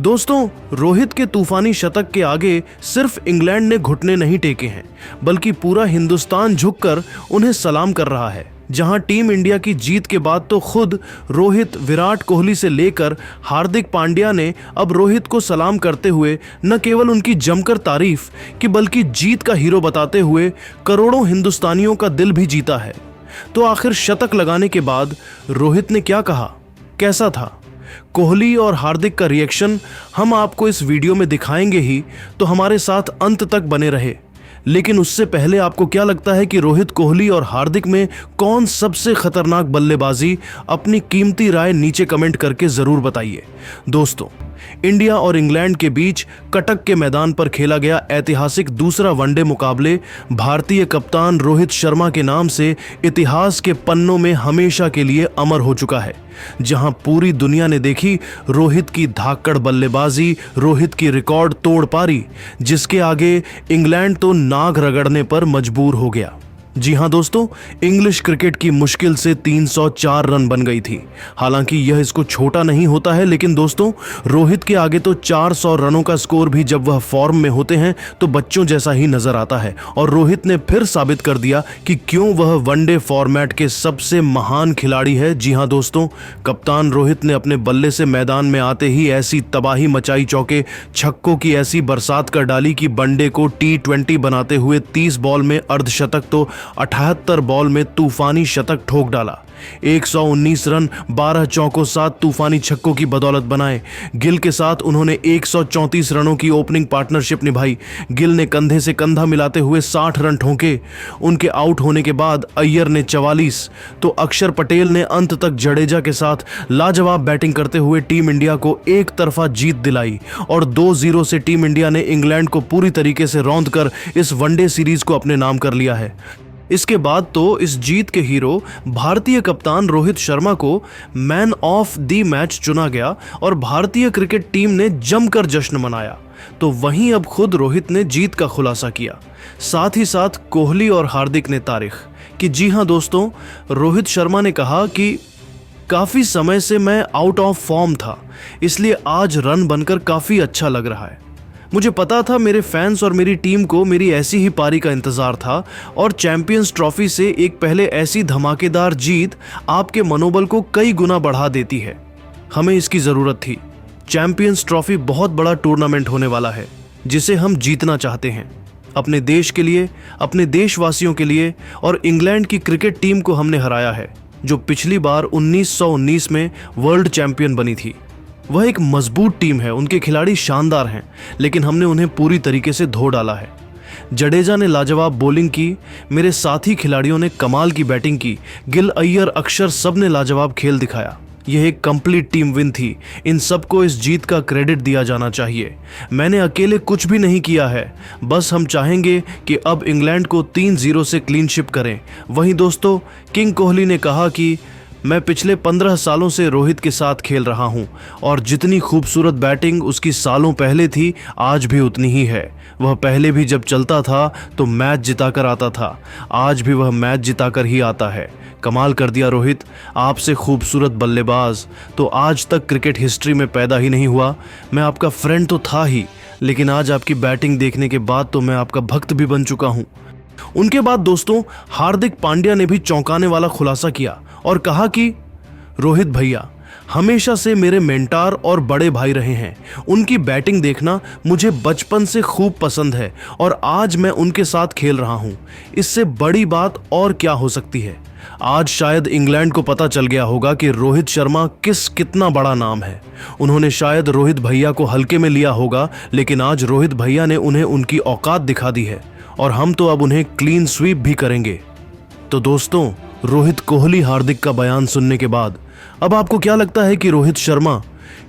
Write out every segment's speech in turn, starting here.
दोस्तों, रोहित के तूफानी शतक के आगे सिर्फ इंग्लैंड ने घुटने नहीं टेके हैं, बल्कि पूरा हिंदुस्तान झुककर उन्हें सलाम कर रहा है। जहां टीम इंडिया की जीत के बाद तो खुद रोहित, विराट कोहली से लेकर हार्दिक पांड्या ने अब रोहित को सलाम करते हुए न केवल उनकी जमकर तारीफ की बल्कि जीत का हीरो बताते हुए करोड़ों हिंदुस्तानियों का दिल भी जीता है। तो आखिर शतक लगाने के बाद रोहित ने क्या कहा, कैसा था? कोहली और हार्दिक का रिएक्शन हम आपको इस वीडियो में दिखाएंगे ही, तो हमारे साथ अंत तक बने रहे। लेकिन उससे पहले आपको क्या लगता है कि रोहित, कोहली और हार्दिक में कौन सबसे खतरनाक बल्लेबाजी? अपनी कीमती राय नीचे कमेंट करके जरूर बताइए। दोस्तों, इंडिया और इंग्लैंड के बीच कटक के मैदान पर खेला गया ऐतिहासिक दूसरा वनडे मुकाबले भारतीय कप्तान रोहित शर्मा के नाम से इतिहास के पन्नों में हमेशा के लिए अमर हो चुका है। जहां पूरी दुनिया ने देखी रोहित की धाकड़ बल्लेबाजी, रोहित की रिकॉर्ड तोड़ पारी, जिसके आगे इंग्लैंड तो नाक रगड़ने पर मजबूर हो गया। जी हां दोस्तों, इंग्लिश क्रिकेट की मुश्किल से 304 रन बन गई थी। हालांकि यह इसको छोटा नहीं होता है, लेकिन दोस्तों, रोहित के आगे तो 400 रनों का स्कोर भी जब वह फॉर्म में होते हैं तो बच्चों जैसा ही नजर आता है। और रोहित ने फिर साबित कर दिया कि क्यों वह वनडे फॉर्मेट के सबसे महान खिलाड़ी है। जी हां दोस्तों, कप्तान रोहित ने अपने बल्ले से मैदान में आते ही ऐसी तबाही मचाई, चौके छक्कों की ऐसी बरसात कर डाली कि वनडे को T20 बनाते हुए 30 बॉल में अर्धशतक तो 78 बॉल में तूफानी शतक ठोक डाला। 119 रन 12 चौकों 7 तूफानी छक्कों की बदौलत बनाए। गिल के साथ उन्होंने 134 रनों की ओपनिंग पार्टनरशिप निभाई। गिल ने कंधे से कंधा मिलाते हुए 60 रन ठोके। उनके आउट होने के बाद अय्यर ने 44 तो अक्षर पटेल ने अंत तक जडेजा के साथ लाजवाब बैटिंग करते हुए टीम इंडिया को एक तरफा जीत दिलाई और 2-0 से टीम इंडिया ने इंग्लैंड को पूरी तरीके से रौंद कर इस वनडे सीरीज को अपने नाम कर लिया है। इसके बाद तो इस जीत के हीरो भारतीय कप्तान रोहित शर्मा को मैन ऑफ द मैच चुना गया और भारतीय क्रिकेट टीम ने जमकर जश्न मनाया। तो वहीं अब खुद रोहित ने जीत का खुलासा किया, साथ ही साथ कोहली और हार्दिक ने तारीख कि जी हां दोस्तों, रोहित शर्मा ने कहा कि काफ़ी समय से मैं आउट ऑफ फॉर्म था, इसलिए आज रन बनकर काफ़ी अच्छा लग रहा है। मुझे पता था मेरे फैंस और मेरी टीम को मेरी ऐसी ही पारी का इंतज़ार था और चैंपियंस ट्रॉफी से एक पहले ऐसी धमाकेदार जीत आपके मनोबल को कई गुना बढ़ा देती है। हमें इसकी ज़रूरत थी। चैंपियंस ट्रॉफी बहुत बड़ा टूर्नामेंट होने वाला है जिसे हम जीतना चाहते हैं, अपने देश के लिए, अपने देशवासियों के लिए। और इंग्लैंड की क्रिकेट टीम को हमने हराया है जो पिछली बार 1919 में वर्ल्ड चैंपियन बनी थी। वह एक मजबूत टीम है, उनके खिलाड़ी शानदार हैं, लेकिन हमने उन्हें पूरी तरीके से धो डाला है। जडेजा ने लाजवाब बॉलिंग की, मेरे साथी खिलाड़ियों ने कमाल की बैटिंग की, गिल, अय्यर, अक्षर सब ने लाजवाब खेल दिखाया। यह एक कंप्लीट टीम विन थी। इन सबको इस जीत का क्रेडिट दिया जाना चाहिए। मैंने अकेले कुछ भी नहीं किया है, बस हम चाहेंगे कि अब इंग्लैंड को 3-0 से क्लीन शिप करें। वहीं दोस्तों, किंग कोहली ने कहा कि मैं पिछले 15 सालों से रोहित के साथ खेल रहा हूं और जितनी खूबसूरत बैटिंग उसकी सालों पहले थी, आज भी उतनी ही है। वह पहले भी जब चलता था तो मैच जिताकर आता था, आज भी वह मैच जिताकर ही आता है। कमाल कर दिया रोहित, आपसे खूबसूरत बल्लेबाज तो आज तक क्रिकेट हिस्ट्री में पैदा ही नहीं हुआ। मैं आपका फ्रेंड तो था ही, लेकिन आज आपकी बैटिंग देखने के बाद तो मैं आपका भक्त भी बन चुका हूं। उनके बाद दोस्तों, हार्दिक पांड्या ने भी चौंकाने वाला खुलासा किया और कहा कि रोहित भैया हमेशा से मेरे मेंटर और बड़े भाई रहे हैं। उनकी बैटिंग देखना मुझे बचपन से खूब पसंद है और आज मैं उनके साथ खेल रहा हूं। इससे बड़ी बात और क्या हो सकती है। आज शायद इंग्लैंड को पता चल गया होगा कि रोहित शर्मा कितना बड़ा नाम है। उन्होंने शायद रोहित भैया को हल्के में लिया होगा, लेकिन आज रोहित भैया ने उन्हें उनकी औकात दिखा दी है और हम तो अब उन्हें क्लीन स्वीप भी करेंगे। तो दोस्तों, रोहित, कोहली, हार्दिक का बयान सुनने के बाद अब आपको क्या लगता है कि रोहित शर्मा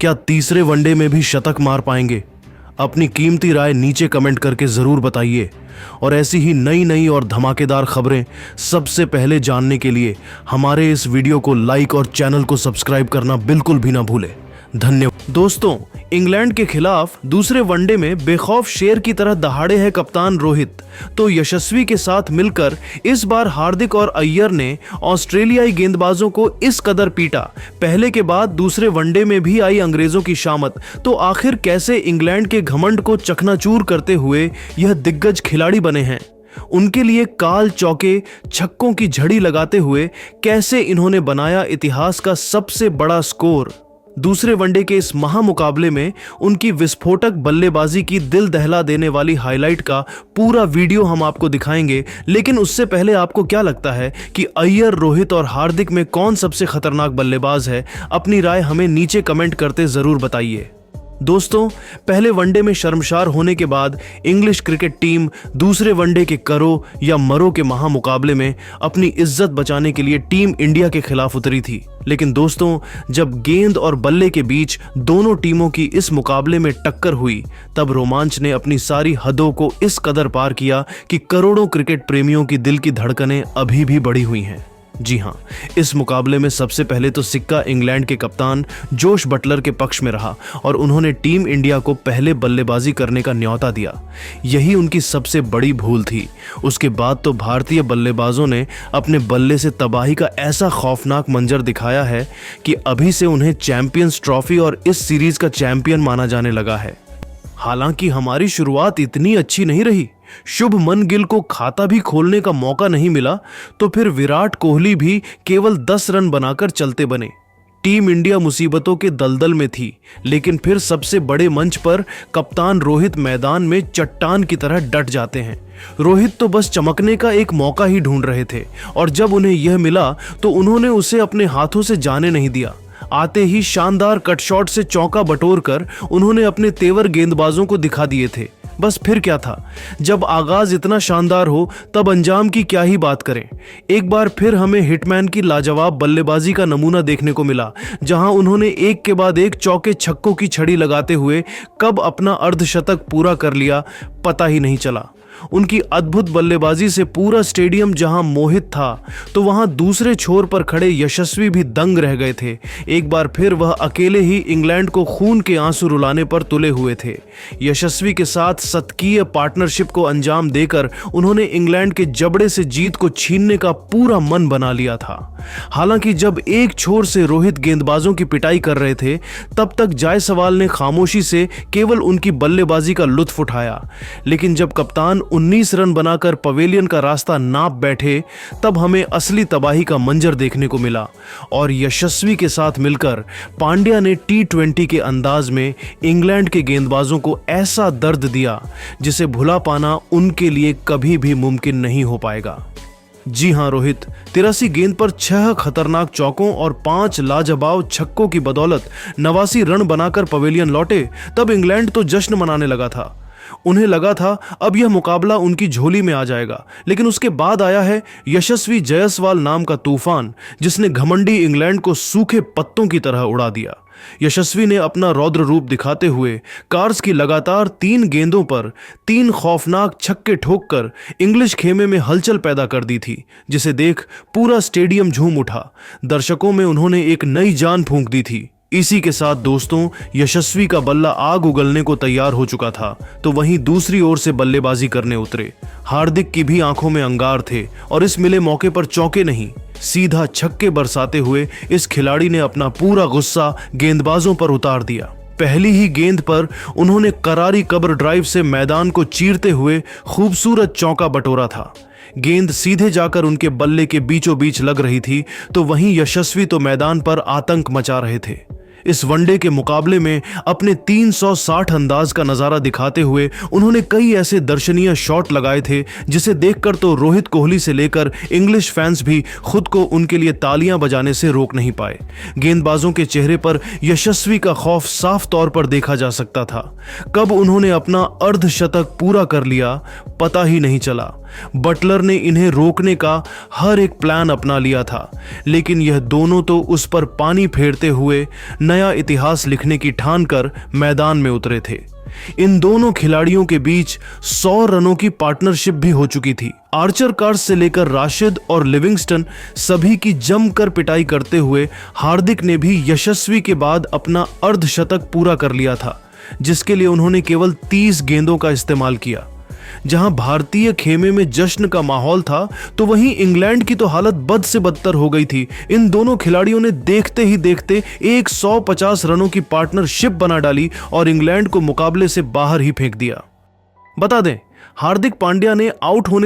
क्या तीसरे वनडे में भी शतक मार पाएंगे? अपनी कीमती राय नीचे कमेंट करके जरूर बताइए और ऐसी ही नई और धमाकेदार खबरें सबसे पहले जानने के लिए हमारे इस वीडियो को लाइक और चैनल को सब्सक्राइब करना बिल्कुल भी ना भूलें। धन्यवाद। दोस्तों, इंग्लैंड के खिलाफ दूसरे वनडे में बेखौफ शेर की तरह दहाड़े हैं कप्तान रोहित। तो यशस्वी के साथ मिलकर इस बार हार्दिक और अय्यर ने ऑस्ट्रेलियाई गेंदबाजों को इस कदर पीटा। पहले के बाद दूसरे वनडे में भी आई अंग्रेजों की शामत। तो आखिर कैसे इंग्लैंड के घमंड को चकनाचूर करते हुए यह दिग्गज खिलाड़ी बने हैं? उनके लिए काल चौके छक्कों की झड़ी लगाते हुए कैसे इन्होंने बनाया इतिहास का सबसे बड़ा स्कोर? दूसरे वनडे के इस महामुकाबले में उनकी विस्फोटक बल्लेबाजी की दिल दहला देने वाली हाईलाइट का पूरा वीडियो हम आपको दिखाएंगे। लेकिन उससे पहले आपको क्या लगता है कि अय्यर, रोहित और हार्दिक में कौन सबसे खतरनाक बल्लेबाज है? अपनी राय हमें नीचे कमेंट करते जरूर बताइए। दोस्तों, पहले वनडे में शर्मसार होने के बाद इंग्लिश क्रिकेट टीम दूसरे वनडे के करो या मरो के महामुकाबले में अपनी इज्जत बचाने के लिए टीम इंडिया के खिलाफ उतरी थी। लेकिन दोस्तों, जब गेंद और बल्ले के बीच दोनों टीमों की इस मुकाबले में टक्कर हुई, तब रोमांच ने अपनी सारी हदों को इस कदर पार किया कि करोड़ों क्रिकेट प्रेमियों की दिल की धड़कनें अभी भी बढ़ी हुई हैं। जी हां, इस मुकाबले में सबसे पहले तो सिक्का इंग्लैंड के कप्तान जोश बटलर के पक्ष में रहा और उन्होंने टीम इंडिया को पहले बल्लेबाजी करने का न्योता दिया। यही उनकी सबसे बड़ी भूल थी। उसके बाद तो भारतीय बल्लेबाजों ने अपने बल्ले से तबाही का ऐसा खौफनाक मंजर दिखाया है कि अभी से उन्हें चैंपियंस ट्रॉफी और इस सीरीज का चैंपियन माना जाने लगा है। हालांकि हमारी शुरुआत इतनी अच्छी नहीं रही। शुभमन गिल को खाता भी खोलने का मौका नहीं मिला तो फिर विराट कोहली भी केवल 10 रन बनाकर चलते बने। टीम इंडिया मुसीबतों के दलदल में थी, लेकिन फिर सबसे बड़े मंच पर कप्तान रोहित मैदान में चट्टान की तरह डट जाते हैं। रोहित तो बस चमकने का एक मौका ही ढूंढ रहे थे और जब उन्हें यह मिला तो उन्होंने उसे अपने हाथों से जाने नहीं दिया। आते ही शानदार कट शॉट से चौका बटोरकर उन्होंने अपने तेवर गेंदबाजों को दिखा दिए थे। बस फिर क्या था, जब आगाज इतना शानदार हो तब अंजाम की क्या ही बात करें। एक बार फिर हमें हिटमैन की लाजवाब बल्लेबाजी का नमूना देखने को मिला, जहां उन्होंने एक के बाद एक चौके छक्कों की छड़ी लगाते हुए कब अपना अर्धशतक पूरा कर लिया पता ही नहीं चला। उनकी अद्भुत बल्लेबाजी से पूरा स्टेडियम जहां मोहित था, तो वहां दूसरे छोर पर खड़े यशस्वी भी दंग रह गए थे। एक बार फिर वह अकेले ही इंग्लैंड को खून के आंसू रुलाने पर तुले हुए थे। यशस्वी के साथ शतकीय पार्टनरशिप को अंजाम देकर उन्होंने इंग्लैंड के जबड़े से जीत को छीनने का पूरा मन बना लिया था। हालांकि जब एक छोर से रोहित गेंदबाजों की पिटाई कर रहे थे, तब तक जायसवाल ने खामोशी से केवल उनकी बल्लेबाजी का लुत्फ उठाया। लेकिन जब कप्तान 19 रन बनाकर पवेलियन का रास्ता नाप बैठे, तब हमें असली तबाही का मंजर देखने को मिला और यशस्वी के साथ मिलकर पांड्या ने T20 के अंदाज में इंग्लैंड के गेंदबाजों को ऐसा दर्द दिया जिसे भुला पाना उनके लिए कभी भी मुमकिन नहीं हो पाएगा। जी हां रोहित, 83 गेंद पर 6 खतरनाक चौकों और 5 लाजवाब छक्कों की बदौलत 89 रन बनाकर पवेलियन लौटे। तब इंग्लैंड तो जश्न मनाने लगा था। उन्हें लगा था अब यह मुकाबला उनकी झोली में आ जाएगा, लेकिन उसके बाद आया है यशस्वी जायसवाल नाम का तूफान, जिसने घमंडी इंग्लैंड को सूखे पत्तों की तरह उड़ा दिया। यशस्वी ने अपना रौद्र रूप दिखाते हुए कार्स की लगातार 3 गेंदों पर 3 खौफनाक छक्के ठोककर इंग्लिश खेमे में हलचल पैदा कर दी थी, जिसे देख पूरा स्टेडियम झूम उठा। दर्शकों में उन्होंने एक नई जान फूंक दी थी। इसी के साथ दोस्तों, यशस्वी का बल्ला आग उगलने को तैयार हो चुका था, तो वहीं दूसरी ओर से बल्लेबाजी करने उतरे हार्दिक की भी आंखों में अंगार थे और इस मिले मौके पर चौके नहीं, सीधा छक्के बरसाते हुए इस खिलाड़ी ने अपना पूरा गुस्सा गेंदबाजों पर उतार दिया। पहली ही गेंद पर उन्होंने करारी कब्र ड्राइव से मैदान को चीरते हुए खूबसूरत चौका बटोरा था। गेंद सीधे जाकर उनके बल्ले के बीचों बीच लग रही थी, तो वहीं यशस्वी तो मैदान पर आतंक मचा रहे थे। इस वनडे के मुकाबले में अपने 360 अंदाज का नजारा दिखाते हुए उन्होंने कई ऐसे दर्शनीय शॉट लगाए थे जिसे देखकर तो रोहित कोहली से लेकर इंग्लिश फैंस भी खुद को उनके लिए तालियां बजाने से रोक नहीं पाए। गेंदबाजों के चेहरे पर यशस्वी का खौफ साफ तौर पर देखा जा सकता था। कब उन्होंने अपना अर्धशतक पूरा कर लिया पता ही नहीं चला। बटलर ने इन्हें रोकने का हर एक प्लान अपना लिया था, लेकिन यह दोनों तो उस पर पानी फेरते हुए नया इतिहास लिखने की ठान कर मैदान में उतरे थे। इन दोनों खिलाड़ियों के बीच 100 रनों की पार्टनरशिप भी हो चुकी थी। आर्चर कार्स से लेकर राशिद और लिविंगस्टन सभी की जमकर पिटाई करते हुए हार्दिक ने भी यशस्वी के बाद अपना अर्धशतक पूरा कर लिया था, जिसके लिए उन्होंने केवल 30 गेंदों का इस्तेमाल किया। जहां भारतीय खेमे में जश्न का माहौल था, तो वहीं इंग्लैंड की तो हालत बद से बदतर हो गई थी। इन दोनों खिलाड़ियों ने देखते ही देखते एक 150 रनों की पार्टनरशिप बना डाली और इंग्लैंड को मुकाबले से बाहर ही फेंक दिया। बता दें, हार्दिक पांड्या ने आउट होने